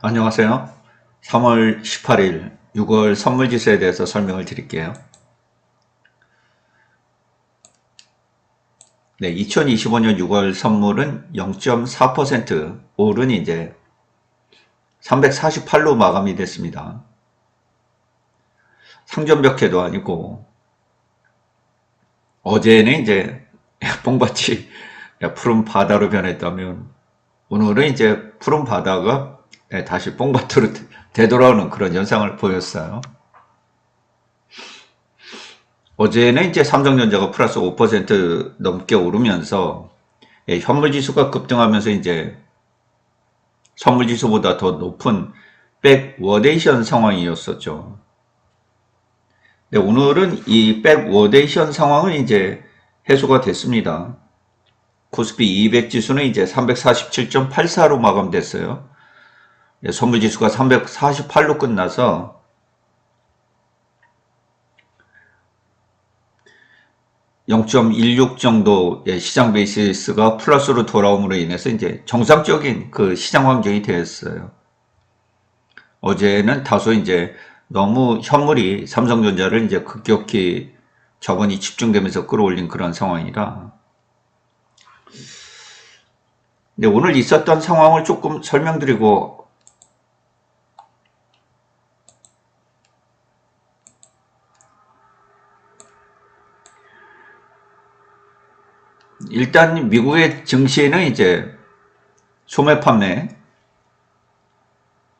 안녕하세요. 3월 18일 6월 선물지수에 대해서 설명을 드릴게요. 네, 2025년 6월 선물은 0.4% 오른 이제 348로 마감이 됐습니다. 상전벽해도 아니고 어제는 이제 뽕밭이 푸른 바다로 변했다면 오늘은 이제 푸른 바다가 다시 뽕밭으로 되돌아오는 그런 현상을 보였어요. 어제는 이제 삼성전자가 플러스 5% 넘게 오르면서 현물지수가 급등하면서 이제 선물지수보다 더 높은 백워데이션 상황이었었죠. 네, 오늘은 이 백워데이션 상황은 이제 해소가 됐습니다. 코스피 200 지수는 이제 347.84로 마감됐어요. 선물지수가 348로 끝나서 0.16 정도의 시장 베이시스가 플러스로 돌아옴으로 인해서 이제 정상적인 그 시장 환경이 되었어요. 어제는 다소 이제 너무 현물이 삼성전자를 이제 급격히 저번이 집중되면서 끌어올린 그런 상황이라. 근데 오늘 있었던 상황을 조금 설명드리고 일단 미국의 증시는 이제 소매 판매,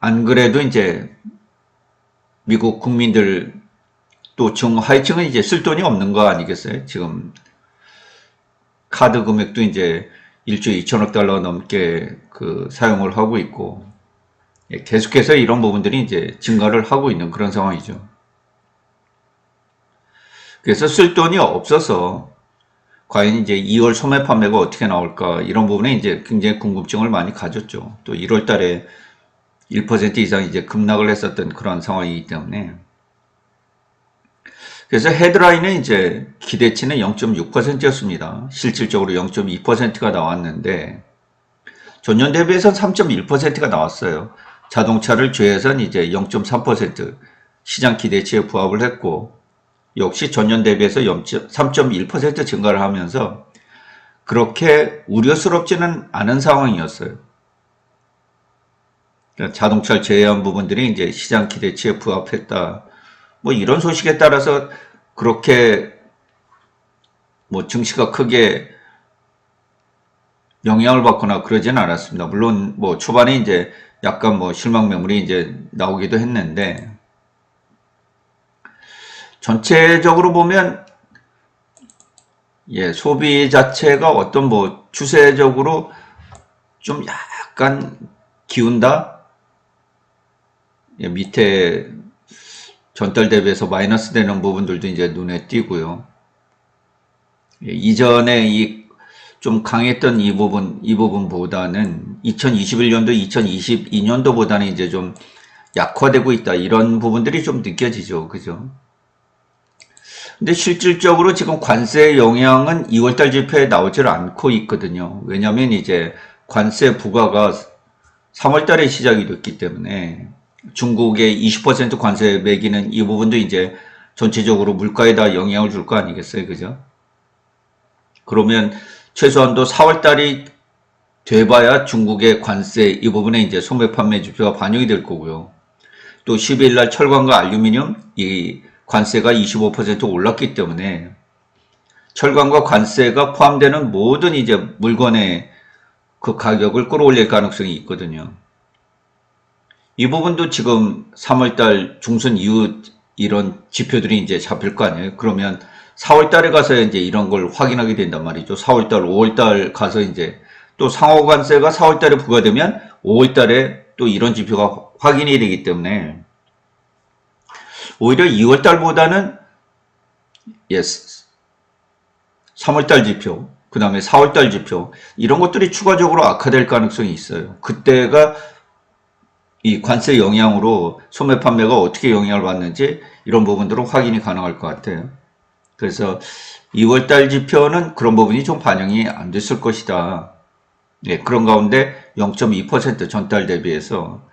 안 그래도 이제 미국 국민들 또 하위층은 이제 쓸 돈이 없는 거 아니겠어요? 지금 카드 금액도 이제 1조 2천억 달러 넘게 그 사용을 하고 있고 계속해서 이런 부분들이 이제 증가를 하고 있는 그런 상황이죠. 그래서 쓸 돈이 없어서 과연 이제 2월 소매 판매가 어떻게 나올까 이런 부분에 이제 굉장히 궁금증을 많이 가졌죠. 또 1월 달에 1% 이상 이제 급락을 했었던 그런 상황이기 때문에. 그래서 헤드라인은 이제 기대치는 0.6%였습니다. 실질적으로 0.2%가 나왔는데 전년 대비해서는 3.1%가 나왔어요. 자동차를 제외해서는 이제 0.3% 시장 기대치에 부합을 했고 역시 전년 대비해서 3.1% 증가를 하면서 그렇게 우려스럽지는 않은 상황이었어요. 자동차를 제외한 부분들이 이제 시장 기대치에 부합했다. 뭐 이런 소식에 따라서 그렇게 뭐 증시가 크게 영향을 받거나 그러지는 않았습니다. 물론 뭐 초반에 이제 약간 뭐 실망 매물이 이제 나오기도 했는데 전체적으로 보면 소비 자체가 어떤 뭐 추세적으로 좀 약간 기운다. 밑에 전달 대비해서 마이너스 되는 부분들도 이제 눈에 띄고요. 이전에 이 좀 강했던 이 부분보다는 2021년도, 2022년도보다는 이제 좀 약화되고 있다. 이런 부분들이 좀 느껴지죠. 그죠? 근데 실질적으로 지금 관세 영향은 2월달 지표에 나오질 않고 있거든요. 왜냐하면 이제 관세 부과가 3월달에 시작이 됐기 때문에 중국의 20% 관세 매기는 이 부분도 이제 전체적으로 물가에다 영향을 줄 거 아니겠어요. 그죠? 그러면 최소한도 4월달이 돼봐야 중국의 관세 이 부분에 이제 소매 판매 지표가 반영이 될 거고요. 또 12일날 철강과 알루미늄 이 관세가 25% 올랐기 때문에 철강과 관세가 포함되는 모든 이제 물건의 그 가격을 끌어올릴 가능성이 있거든요. 이 부분도 지금 3월달 중순 이후 이런 지표들이 이제 잡힐 거 아니에요. 그러면 4월달에 가서 이제 이런 걸 확인하게 된단 말이죠. 4월달, 5월달 가서 이제 또 상호관세가 4월달에 부과되면 5월달에 또 이런 지표가 확인이 되기 때문에 오히려 2월달보다는 3월달 지표, 그 다음에 4월달 지표 이런 것들이 추가적으로 악화될 가능성이 있어요. 그때가 이 관세 영향으로 소매 판매가 어떻게 영향을 받는지 이런 부분들은 확인이 가능할 것 같아요. 그래서 2월달 지표는 그런 부분이 좀 반영이 안 됐을 것이다. 그런 가운데 0.2% 전달 대비해서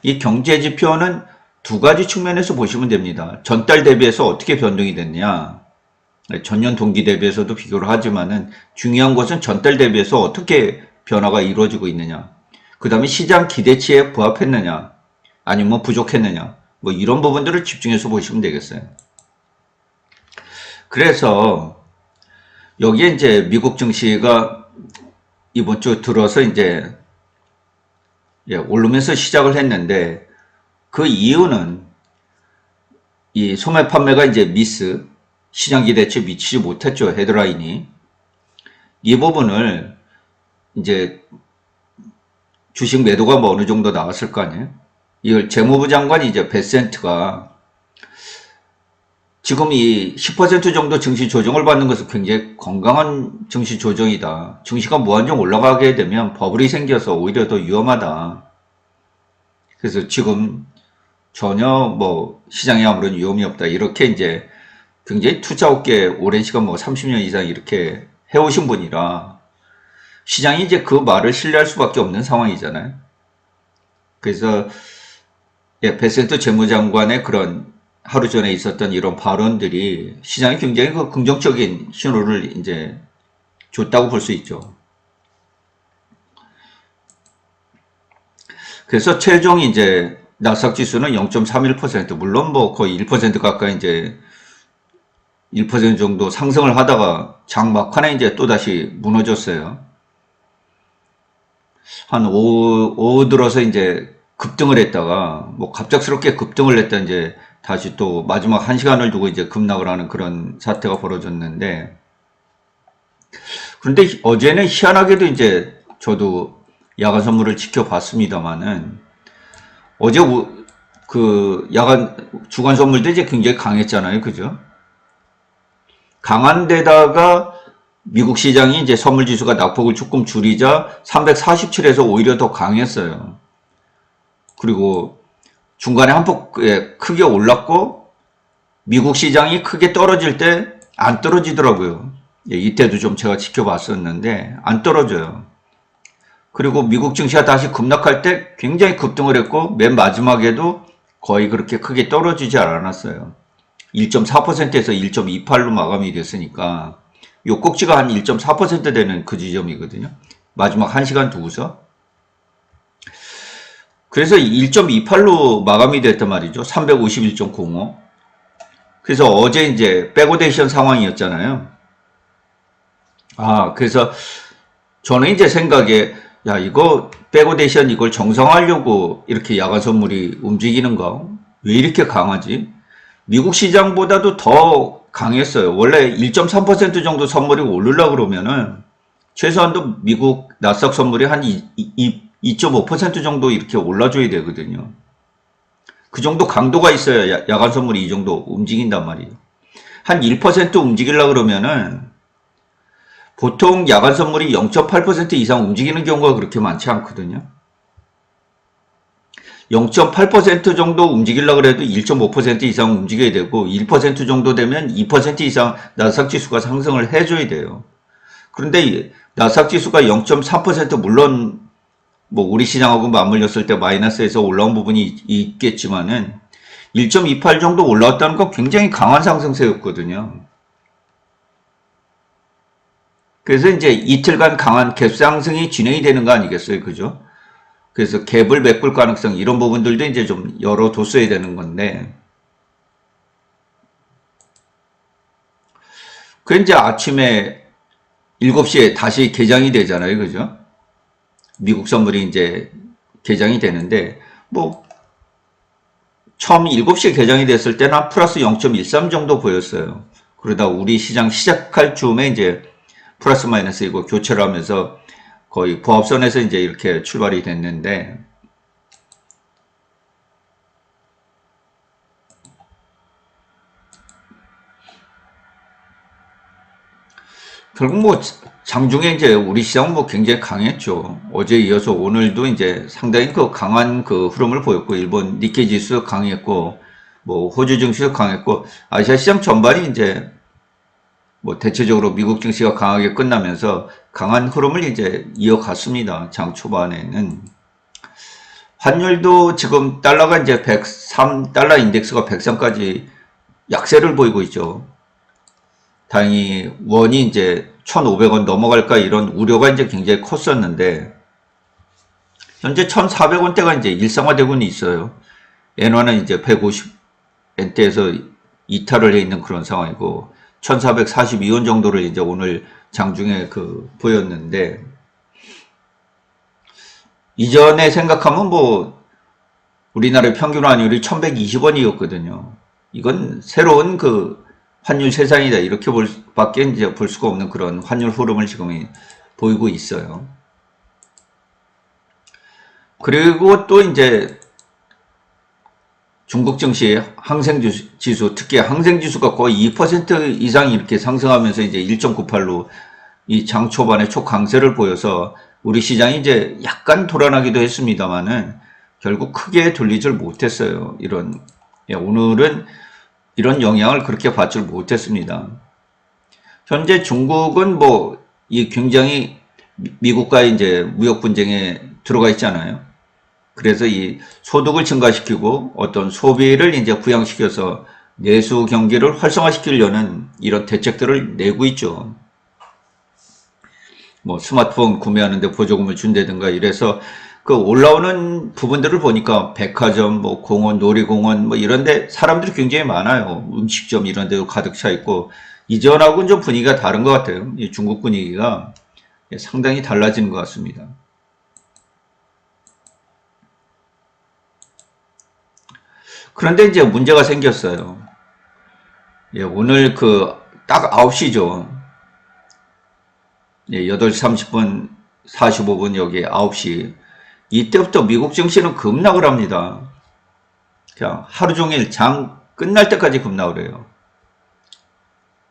이 경제 지표는 두 가지 측면에서 보시면 됩니다. 전달 대비해서 어떻게 변동이 됐냐. 전년 동기 대비해서도 비교를 하지만은 중요한 것은 전달 대비해서 어떻게 변화가 이루어지고 있느냐. 그 다음에 시장 기대치에 부합했느냐. 아니면 뭐 부족했느냐. 뭐 이런 부분들을 집중해서 보시면 되겠어요. 그래서 여기에 이제 미국 증시가 이번 주 들어서 이제 오르면서 시작을 했는데 그 이유는 이 소매 판매가 이제 미스, 시장 기대치에 미치지 못했죠. 헤드라인이. 이 부분을 이제 주식 매도가 뭐 어느 정도 나왔을 거 아니에요. 이걸 재무부 장관이 이제 베센트가 지금 이 10% 정도 증시 조정을 받는 것은 굉장히 건강한 증시 조정이다. 증시가 무한정 올라가게 되면 버블이 생겨서 오히려 더 위험하다. 그래서 지금 전혀 뭐 시장에 아무런 위험이 없다. 이렇게 이제 굉장히 투자업계 오랜 시간 뭐 30년 이상 이렇게 해오신 분이라 시장이 이제 그 말을 신뢰할 수밖에 없는 상황이잖아요. 그래서 베센트 재무장관의 그런 하루 전에 있었던 이런 발언들이 시장에 굉장히 그 긍정적인 신호를 이제 줬다고 볼 수 있죠. 그래서 최종 이제 나스닥 지수는 0.31%, 물론 뭐 거의 1% 가까이 이제 1% 정도 상승을 하다가 장 막판에 이제 또다시 무너졌어요. 한 오후 들어서 이제 급등을 했다가 뭐 갑작스럽게 급등을 했다 이제 다시 또 마지막 1시간을 두고 이제 급락을 하는 그런 사태가 벌어졌는데, 그런데 어제는 희한하게도 이제 저도 야간 선물을 지켜봤습니다만은 어제 그 야간 주간 선물도 이제 굉장히 강했잖아요. 그죠? 강한 데다가 미국 시장이 이제 선물 지수가 낙폭을 조금 줄이자 347에서 오히려 더 강했어요. 그리고 중간에 한폭 크게 올랐고 미국 시장이 크게 떨어질 때 안 떨어지더라고요. 이때도 좀 제가 지켜봤었는데 안 떨어져요. 그리고 미국 증시가 다시 급락할 때 굉장히 급등을 했고 맨 마지막에도 거의 그렇게 크게 떨어지지 않았어요. 1.4%에서 1.28로 마감이 됐으니까 요 꼭지가 한 1.4% 되는 그 지점이거든요. 마지막 1시간 두고서. 그래서 1.28로 마감이 됐단 말이죠. 351.05. 그래서 어제 이제 백오데이션 상황이었잖아요. 그래서 저는 이제 생각에 야, 이거 백오데이션 이걸 정상화하려고 이렇게 야간 선물이 움직이는가? 왜 이렇게 강하지? 미국 시장보다도 더 강했어요. 원래 1.3% 정도 선물이 오르려고 그러면은 최소한도 미국 나스닥 선물이 한 2.5% 정도 이렇게 올라줘야 되거든요. 그 정도 강도가 있어야 야간 선물이 이 정도 움직인단 말이에요. 한 1% 움직이려고 그러면은 보통 야간 선물이 0.8% 이상 움직이는 경우가 그렇게 많지 않거든요. 0.8% 정도 움직이려고 해도 1.5% 이상 움직여야 되고 1% 정도 되면 2% 이상 나스닥 지수가 상승을 해줘야 돼요. 그런데 나스닥 지수가 0.3% 물론 뭐 우리 시장하고 맞물렸을 때 마이너스에서 올라온 부분이 있겠지만은 1.28 정도 올라왔다는 건 굉장히 강한 상승세였거든요. 그래서 이제 이틀간 강한 갭 상승이 진행이 되는 거 아니겠어요? 그죠? 그래서 갭을 메꿀 가능성 이런 부분들도 이제 좀 열어뒀어야 되는 건데, 그 이제 아침에 7시에 다시 개장이 되잖아요. 그죠? 미국 선물이 이제 개장이 되는데, 뭐 처음 7시에 개장이 됐을 때는 한 플러스 0.13 정도 보였어요. 그러다 우리 시장 시작할 즈음에 이제 플러스 마이너스 이거 교체를 하면서 거의 보합선에서 이제 이렇게 출발이 됐는데, 결국 뭐 장중에 이제 우리 시장은 뭐 굉장히 강했죠. 어제 이어서 오늘도 이제 상당히 그 강한 그 흐름을 보였고, 일본 니케이 지수 강했고, 뭐 호주 증시도 강했고, 아시아 시장 전반이 이제 뭐 대체적으로 미국 증시가 강하게 끝나면서 강한 흐름을 이제 이어갔습니다. 장 초반에는. 환율도 지금 달러가 이제 103, 달러 인덱스가 103까지 약세를 보이고 있죠. 다행히 원이 이제 1,500원 넘어갈까 이런 우려가 이제 굉장히 컸었는데, 현재 1,400원대가 이제 일상화되고는 있어요. 엔화는 이제 150엔대에서 이탈을 해 있는 그런 상황이고, 1,442원 정도를 이제 오늘 장중에 보였는데, 이전에 생각하면 뭐, 우리나라의 평균 환율이 1,120원이었거든요. 이건 새로운 환율 세상이다. 이렇게 밖에 이제 볼 수가 없는 그런 환율 흐름을 지금 보이고 있어요. 그리고 또 이제 중국 증시 항생지수, 특히 항생지수가 거의 2% 이상 이렇게 상승하면서 이제 1.98로 이 장 초반에 초강세를 보여서 우리 시장이 이제 약간 돌아나기도 했습니다만은 결국 크게 돌리질 못했어요. 오늘은 이런 영향을 그렇게 받질 못했습니다. 현재 중국은 굉장히 미국과의 이제 무역 분쟁에 들어가 있잖아요. 그래서 이 소득을 증가시키고 어떤 소비를 이제 부양시켜서 내수 경기를 활성화시키려는 이런 대책들을 내고 있죠. 뭐 스마트폰 구매하는데 보조금을 준다든가 이래서 올라오는 부분들을 보니까 백화점, 뭐 공원, 놀이공원 뭐 이런데 사람들이 굉장히 많아요. 음식점 이런 데도 가득 차 있고 이전하고는 좀 분위기가 다른 것 같아요. 이 중국 분위기가 상당히 달라지는 것 같습니다. 그런데 이제 문제가 생겼어요. 오늘 딱 9시죠. 8시 30분, 45분 여기 9시. 이때부터 미국 증시는 급락을 합니다. 그냥 하루 종일 장 끝날 때까지 급락을 해요.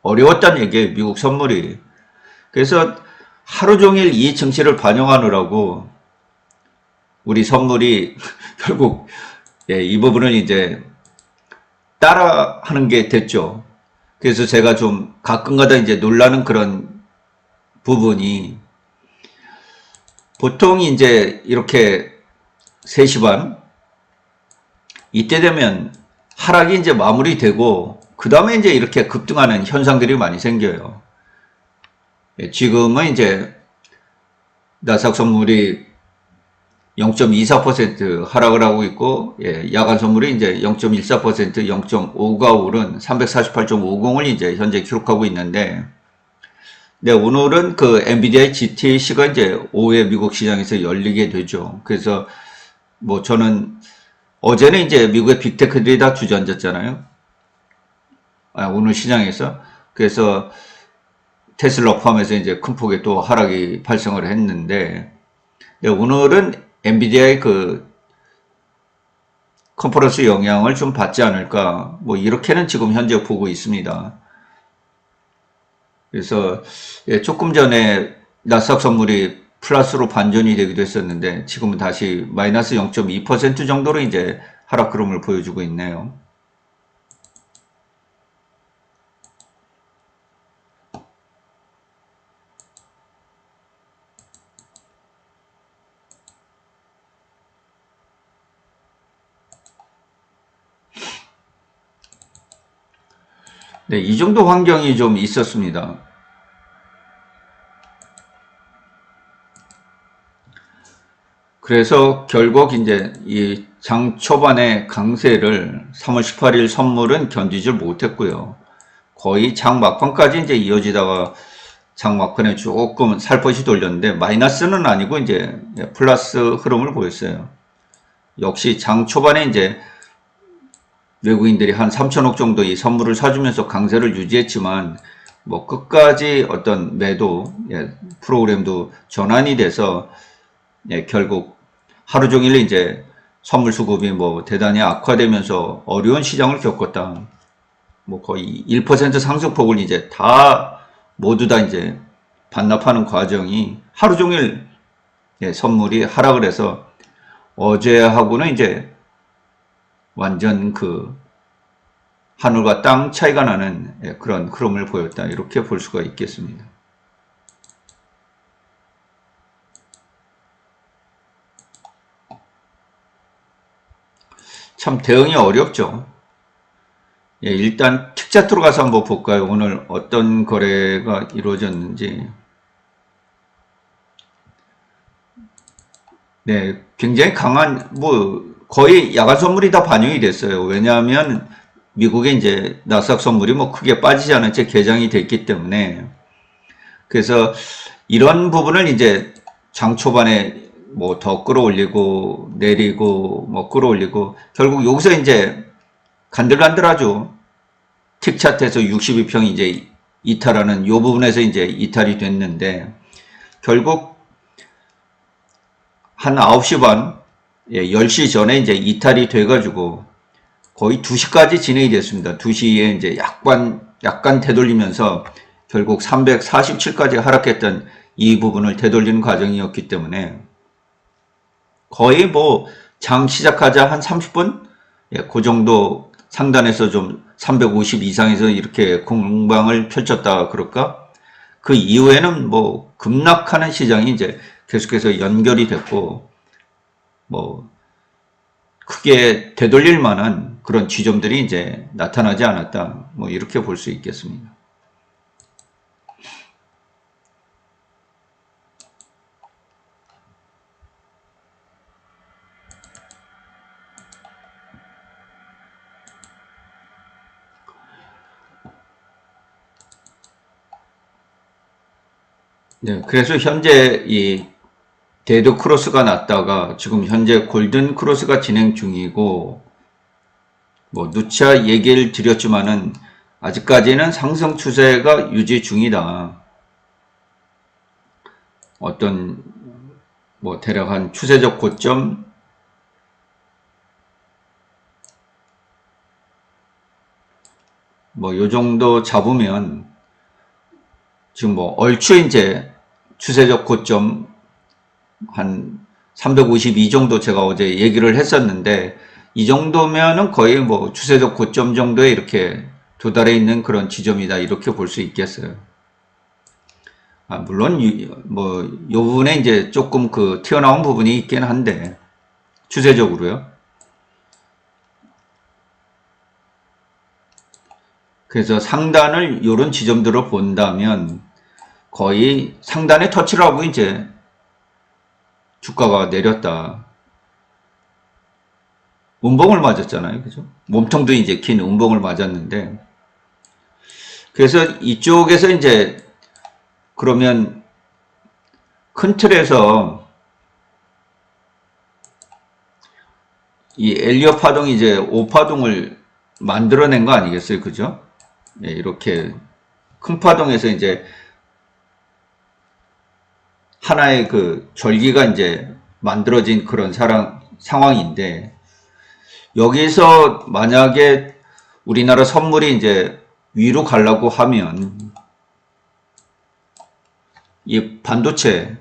어려웠다는 얘기예요, 미국 선물이. 그래서 하루 종일 이 증시를 반영하느라고 우리 선물이 결국 이 부분은 이제 따라 하는 게 됐죠. 그래서 제가 좀 가끔가다 이제 놀라는 그런 부분이 보통 이제 이렇게 3시 반 이때 되면 하락이 이제 마무리되고 그 다음에 이제 이렇게 급등하는 현상들이 많이 생겨요. 지금은 이제 나스닥 선물이 0.24% 하락을 하고 있고, 야간 선물이 이제 0.14%, 0.5가 오른 348.50을 이제 현재 기록하고 있는데, 네, 오늘은 엔비디아의 GTC가 이제 오후에 미국 시장에서 열리게 되죠. 그래서 뭐 저는 어제는 이제 미국의 빅테크들이 다 주저앉았잖아요. 오늘 시장에서. 그래서 테슬라 포함해서 이제 큰 폭의 또 하락이 발생을 했는데, 네, 오늘은 엔비디아의 컨퍼런스 영향을 좀 받지 않을까, 뭐 이렇게는 지금 현재 보고 있습니다. 그래서 조금 전에 나스닥 선물이 플러스로 반전이 되기도 했었는데 지금은 다시 마이너스 0.2% 정도로 이제 하락 흐름을 보여주고 있네요. 네, 이 정도 환경이 좀 있었습니다. 그래서 결국 이제 이 장 초반에 강세를 3월 18일 선물은 견디질 못했고요. 거의 장 막판까지 이제 이어지다가 장 막판에 조금 살포시 돌렸는데 마이너스는 아니고 이제 플러스 흐름을 보였어요. 역시 장 초반에 이제 외국인들이 한 3천억 정도 이 선물을 사주면서 강세를 유지했지만 뭐 끝까지 어떤 매도 프로그램도 전환이 돼서 결국 하루 종일 이제 선물 수급이 뭐 대단히 악화되면서 어려운 시장을 겪었다. 뭐 거의 1% 상승폭을 이제 모두 다 이제 반납하는 과정이 하루 종일 선물이 하락을 해서 어제하고는 이제 완전 하늘과 땅 차이가 나는 그런 흐름을 보였다. 이렇게 볼 수가 있겠습니다. 참 대응이 어렵죠. 예, 일단 틱 차트로 가서 한번 볼까요? 오늘 어떤 거래가 이루어졌는지. 네, 굉장히 강한, 거의 야간 선물이 다 반영이 됐어요. 왜냐하면 미국의 이제 나스닥 선물이 크게 빠지지 않은 채 개장이 됐기 때문에. 그래서 이런 부분을 이제 장 초반에 더 끌어올리고 내리고 끌어올리고 결국 여기서 이제 간들간들하죠. 틱 차트에서 62평이 이제 이탈하는 요 부분에서 이제 이탈이 됐는데 결국 한 9시 반, 10시 전에 이제 이탈이 돼가지고 거의 2시까지 진행이 됐습니다. 2시에 이제 약간 되돌리면서 결국 347까지 하락했던 이 부분을 되돌리는 과정이었기 때문에 거의 장 시작하자 한 30분? 그 정도 상단에서 좀 350 이상에서 이렇게 공방을 펼쳤다 그럴까? 그 이후에는 급락하는 시장이 이제 계속해서 연결이 됐고, 크게 되돌릴 만한 그런 지점들이 이제 나타나지 않았다. 이렇게 볼 수 있겠습니다. 네, 그래서 현재 이 데드 크로스가 났다가 지금 현재 골든 크로스가 진행 중이고 누차 얘기를 드렸지만은 아직까지는 상승 추세가 유지 중이다. 어떤 대략 한 추세적 고점 요 정도 잡으면 지금 얼추 이제 추세적 고점 한 352 정도 제가 어제 얘기를 했었는데 이 정도면은 거의 추세적 고점 정도에 이렇게 도달해 있는 그런 지점이다 이렇게 볼 수 있겠어요. 물론 요 부분에 이제 조금 튀어나온 부분이 있긴 한데 추세적으로요. 그래서 상단을 요런 지점들을 본다면 거의 상단에 터치를 하고 이제 주가가 내렸다. 음봉을 맞았잖아요. 그죠? 몸통도 이제 긴 음봉을 맞았는데. 그래서 이쪽에서 이제 그러면 큰 틀에서 이 엘리엇 파동이 이제 5파동을 만들어낸 거 아니겠어요? 그죠? 네, 이렇게 큰 파동에서 이제 하나의 절기가 이제 만들어진 그런 상황인데 여기서 만약에 우리나라 선물이 이제 위로 가려고 하면 이 반도체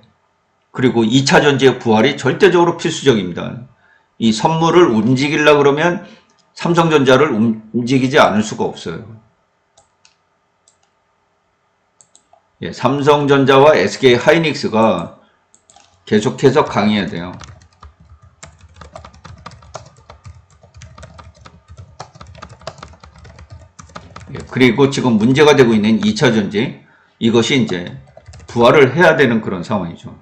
그리고 2차 전지의 부활이 절대적으로 필수적입니다. 이 선물을 움직이려고 그러면 삼성전자를 움직이지 않을 수가 없어요. 삼성전자와 SK 하이닉스가 계속해서 강해야 돼요. 그리고 지금 문제가 되고 있는 2차 전지 이것이 이제 부활을 해야 되는 그런 상황이죠.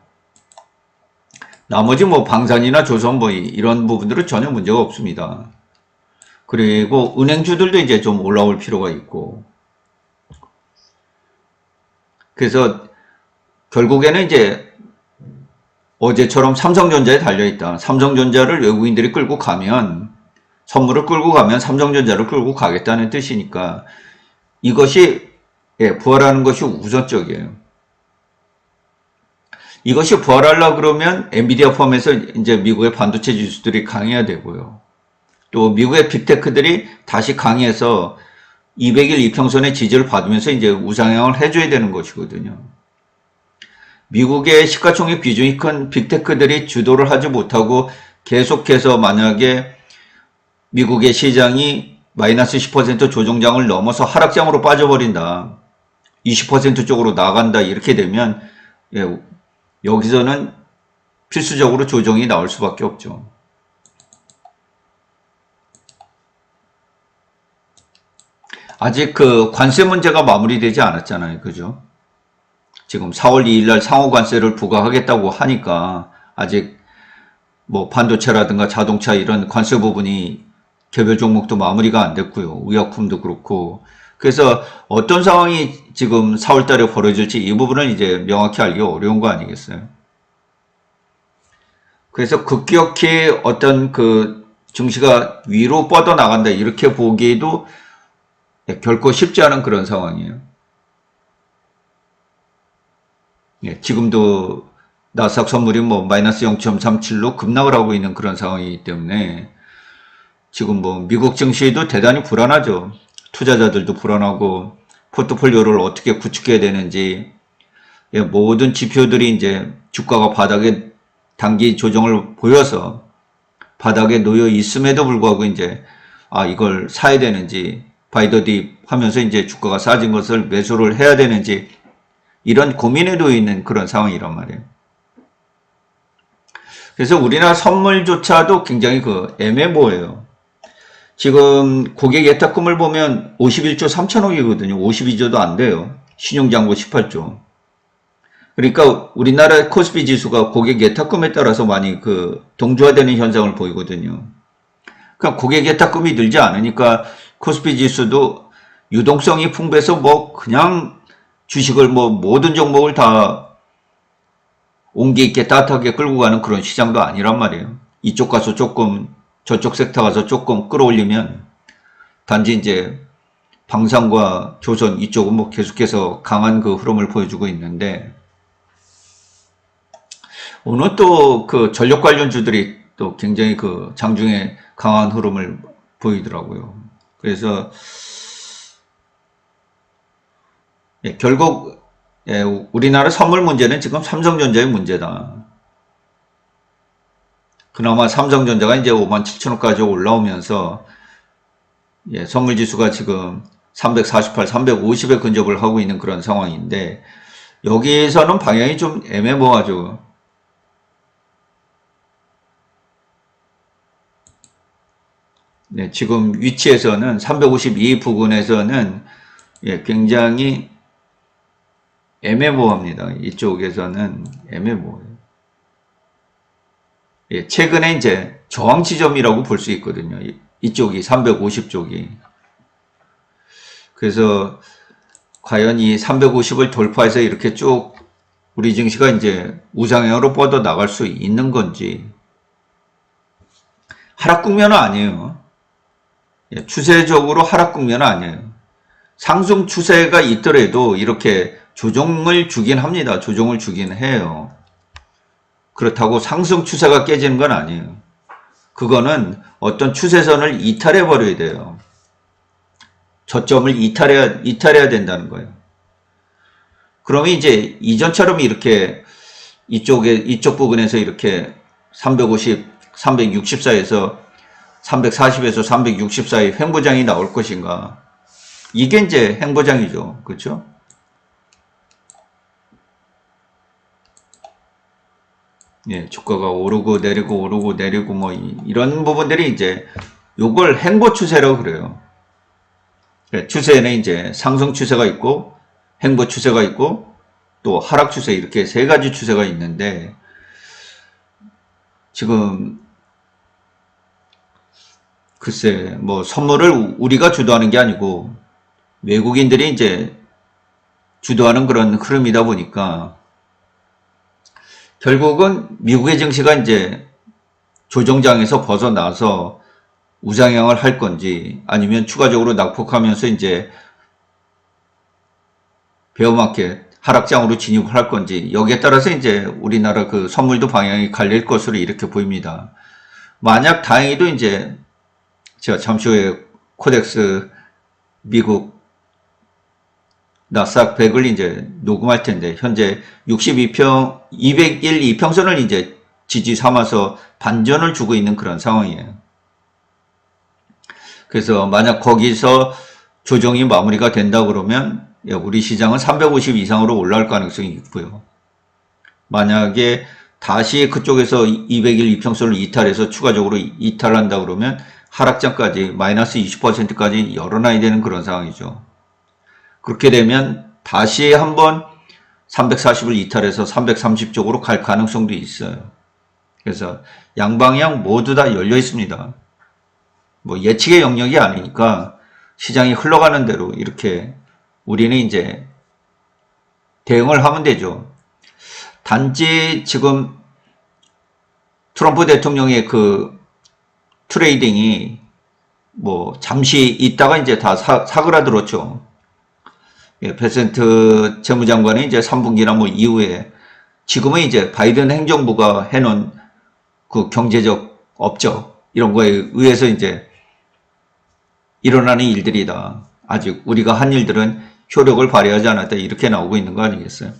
나머지 방산이나 조선 이런 부분들은 전혀 문제가 없습니다. 그리고 은행주들도 이제 좀 올라올 필요가 있고 그래서 결국에는 이제 어제처럼 삼성전자에 달려있다. 삼성전자를 외국인들이 끌고 가면 선물을 끌고 가면 삼성전자를 끌고 가겠다는 뜻이니까 이것이 부활하는 것이 우선적이에요. 이것이 부활하려고 그러면 엔비디아 포함해서 이제 미국의 반도체 지수들이 강해야 되고요. 또 미국의 빅테크들이 다시 강해서 200일 이평선의 지지를 받으면서 이제 우상향을 해줘야 되는 것이거든요. 미국의 시가총액 비중이 큰 빅테크들이 주도를 하지 못하고 계속해서 만약에 미국의 시장이 마이너스 10% 조정장을 넘어서 하락장으로 빠져버린다. 20% 쪽으로 나간다. 이렇게 되면 여기서는 필수적으로 조정이 나올 수밖에 없죠. 아직 그 관세 문제가 마무리되지 않았잖아요. 그죠? 지금 4월 2일 날 상호 관세를 부과하겠다고 하니까 아직 뭐 반도체라든가 자동차 이런 관세 부분이 개별 종목도 마무리가 안 됐고요. 의약품도 그렇고. 그래서 어떤 상황이 지금 4월 달에 벌어질지 이 부분은 이제 명확히 알기 어려운 거 아니겠어요? 그래서 급격히 어떤 그 증시가 위로 뻗어나간다 이렇게 보기에도 결코 쉽지 않은 그런 상황이에요. 예, 지금도 나스닥 선물이 뭐 마이너스 0.37로 급락을 하고 있는 그런 상황이기 때문에 지금 뭐 미국 증시도 대단히 불안하죠. 투자자들도 불안하고 포트폴리오를 어떻게 구축해야 되는지 예, 모든 지표들이 이제 주가가 바닥에 단기 조정을 보여서 바닥에 놓여 있음에도 불구하고 이제 이걸 사야 되는지 바이 더 딥 하면서 이제 주가가 싸진 것을 매수를 해야 되는지 이런 고민에 놓여 있는 그런 상황이란 말이에요. 그래서 우리나라 선물조차도 굉장히 그 애매모호해요. 지금 고객 예탁금을 보면 51조 3천억이거든요. 52조도 안 돼요. 신용장고 18조. 그러니까 우리나라 코스피 지수가 고객 예탁금에 따라서 많이 그 동조화되는 현상을 보이거든요. 그러니까 고객 예탁금이 늘지 않으니까 코스피 지수도 유동성이 풍부해서 뭐 그냥 주식을 뭐 모든 종목을 다 온기 있게 따뜻하게 끌고 가는 그런 시장도 아니란 말이에요. 이쪽 가서 조금 저쪽 섹터 가서 조금 끌어올리면 단지 이제 방산과 조선 이쪽은 뭐 계속해서 강한 그 흐름을 보여주고 있는데 오늘 또 그 전력 관련주들이 또 굉장히 그 장중에 강한 흐름을 보이더라고요. 그래서 예, 결국 예, 우리나라 선물 문제는 지금 삼성전자의 문제다. 그나마 삼성전자가 이제 57,000원까지 올라오면서 예, 선물 지수가 지금 348, 350에 근접을 하고 있는 그런 상황인데 여기에서는 방향이 좀 애매모호하죠. 네, 지금 위치에서는 352 부근에서는 예, 굉장히 애매모호합니다. 이쪽에서는 애매모호해요. 예, 최근에 이제 저항 지점이라고 볼 수 있거든요. 이쪽이 350쪽이. 그래서 과연 이 350을 돌파해서 이렇게 쭉 우리 증시가 이제 우상향으로 뻗어 나갈 수 있는 건지 하락 국면은 아니에요. 예, 추세적으로 하락 국면은 아니에요. 상승 추세가 있더라도 이렇게 조정을 주긴 합니다. 조정을 주긴 해요. 그렇다고 상승 추세가 깨지는 건 아니에요. 그거는 어떤 추세선을 이탈해 버려야 돼요. 저점을 이탈해야 된다는 거예요. 그러면 이제 이전처럼 이렇게 이쪽 부분에서 이렇게 350, 364에서 340에서 360 사이 횡보장이 나올 것인가? 이게 이제 횡보장이죠. 그렇죠? 예, 주가가 오르고 내리고 뭐 이런 부분들이 이제 요걸 횡보 추세라고 그래요. 추세에는 이제 상승 추세가 있고 횡보 추세가 있고 또 하락 추세 이렇게 세 가지 추세가 있는데 지금 글쎄 뭐 선물을 우리가 주도하는 게 아니고 외국인들이 이제 주도하는 그런 흐름이다 보니까 결국은 미국의 증시가 이제 조정장에서 벗어나서 우상향을 할 건지 아니면 추가적으로 낙폭하면서 이제 베어마켓 하락장으로 진입을 할 건지 여기에 따라서 이제 우리나라 그 선물도 방향이 갈릴 것으로 이렇게 보입니다. 만약 다행히도 이제 제가 잠시 후에 코덱스 미국 나스닥 100을 이제 녹음할 텐데 현재 201 이평선을 이제 지지 삼아서 반전을 주고 있는 그런 상황이에요. 그래서 만약 거기서 조정이 마무리가 된다 그러면 우리 시장은 350 이상으로 올라갈 가능성이 있고요. 만약에 다시 그쪽에서 201 이평선을 이탈해서 추가적으로 이탈한다 그러면 하락장까지 마이너스 20%까지 열어놔야 되는 그런 상황이죠. 그렇게 되면 다시 한번 340을 이탈해서 330 쪽으로 갈 가능성도 있어요. 그래서 양방향 모두 다 열려 있습니다. 뭐 예측의 영역이 아니니까 시장이 흘러가는 대로 이렇게 우리는 이제 대응을 하면 되죠. 단지 지금 트럼프 대통령의 그 트레이딩이 뭐 잠시 있다가 이제 다 사그라들었죠. 예, 베센트 재무장관이 이제 3분기나 뭐 이후에 지금은 이제 바이든 행정부가 해놓은 그 경제적 업적 이런 거에 의해서 이제 일어나는 일들이다. 아직 우리가 한 일들은 효력을 발휘하지 않았다. 이렇게 나오고 있는 거 아니겠어요?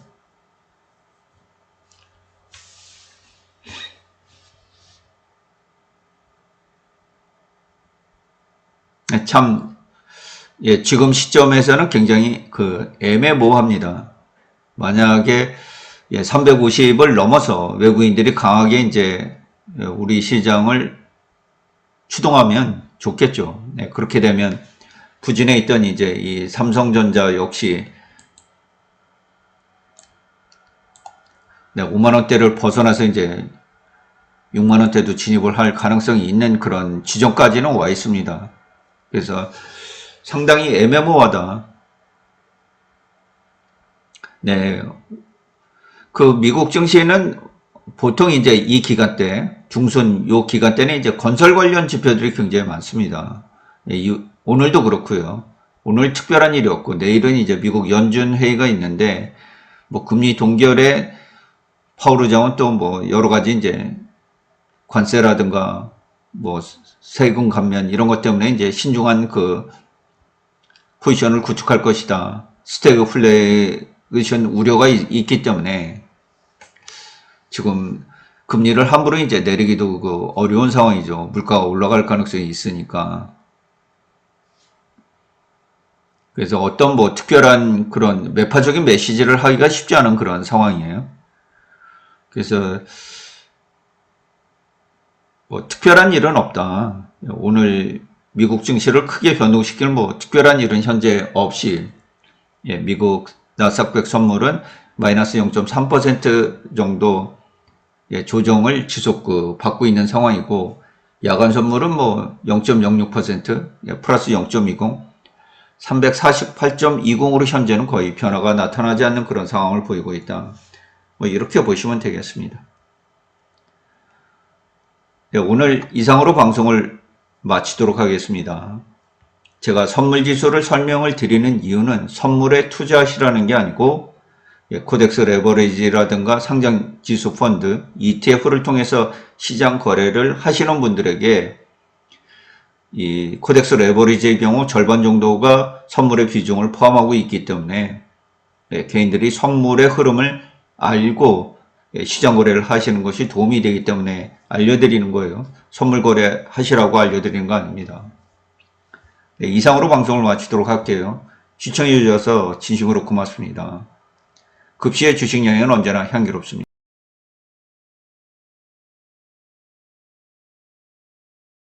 참, 예, 지금 시점에서는 굉장히 그 애매모호합니다. 만약에 예, 350을 넘어서 외국인들이 강하게 이제 우리 시장을 추동하면 좋겠죠. 네, 그렇게 되면 부진해 있던 이제 이 삼성전자 역시 네, 5만원대를 벗어나서 이제 6만원대도 진입을 할 가능성이 있는 그런 지점까지는 와 있습니다. 그래서 상당히 애매모호하다. 네. 그 미국 증시는 보통 이제 이 기간 대 중순 요 기간 대는 이제 건설 관련 지표들이 굉장히 많습니다. 오늘도 그렇고요. 오늘 특별한 일이 없고 내일은 이제 미국 연준 회의가 있는데 뭐 금리 동결에 파월 의장은 또 뭐 여러 가지 이제 관세라든가 뭐 세금 감면 이런 것 때문에 이제 신중한 그 포지션을 구축할 것이다. 스태그플레이션 우려가 있기 때문에 지금 금리를 함부로 이제 내리기도 그 어려운 상황이죠. 물가가 올라갈 가능성이 있으니까. 그래서 어떤 뭐 특별한 그런 매파적인 메시지를 하기가 쉽지 않은 그런 상황이에요. 그래서 뭐 특별한 일은 없다. 오늘 미국 증시를 크게 변동시킬 뭐 특별한 일은 현재 없이 예, 미국 나스닥 100 선물은 마이너스 0.3% 정도 예, 조정을 지속 받고 있는 상황이고 야간 선물은 뭐 0.06% 예, 플러스 0.20 348.20으로 현재는 거의 변화가 나타나지 않는 그런 상황을 보이고 있다. 뭐 이렇게 보시면 되겠습니다. 네, 오늘 이상으로 방송을 마치도록 하겠습니다. 제가 선물지수를 설명을 드리는 이유는 선물에 투자하시라는 게 아니고 코덱스 레버리지라든가 상장지수 펀드, ETF를 통해서 시장 거래를 하시는 분들에게 이 코덱스 레버리지의 경우 절반 정도가 선물의 비중을 포함하고 있기 때문에 개인들이 선물의 흐름을 알고 시장 거래를 하시는 것이 도움이 되기 때문에 알려드리는 거예요. 선물 거래 하시라고 알려드리는 거 아닙니다. 이상으로 방송을 마치도록 할게요. 시청해 주셔서 진심으로 고맙습니다. 급시의 주식 여행은 언제나 향기롭습니다.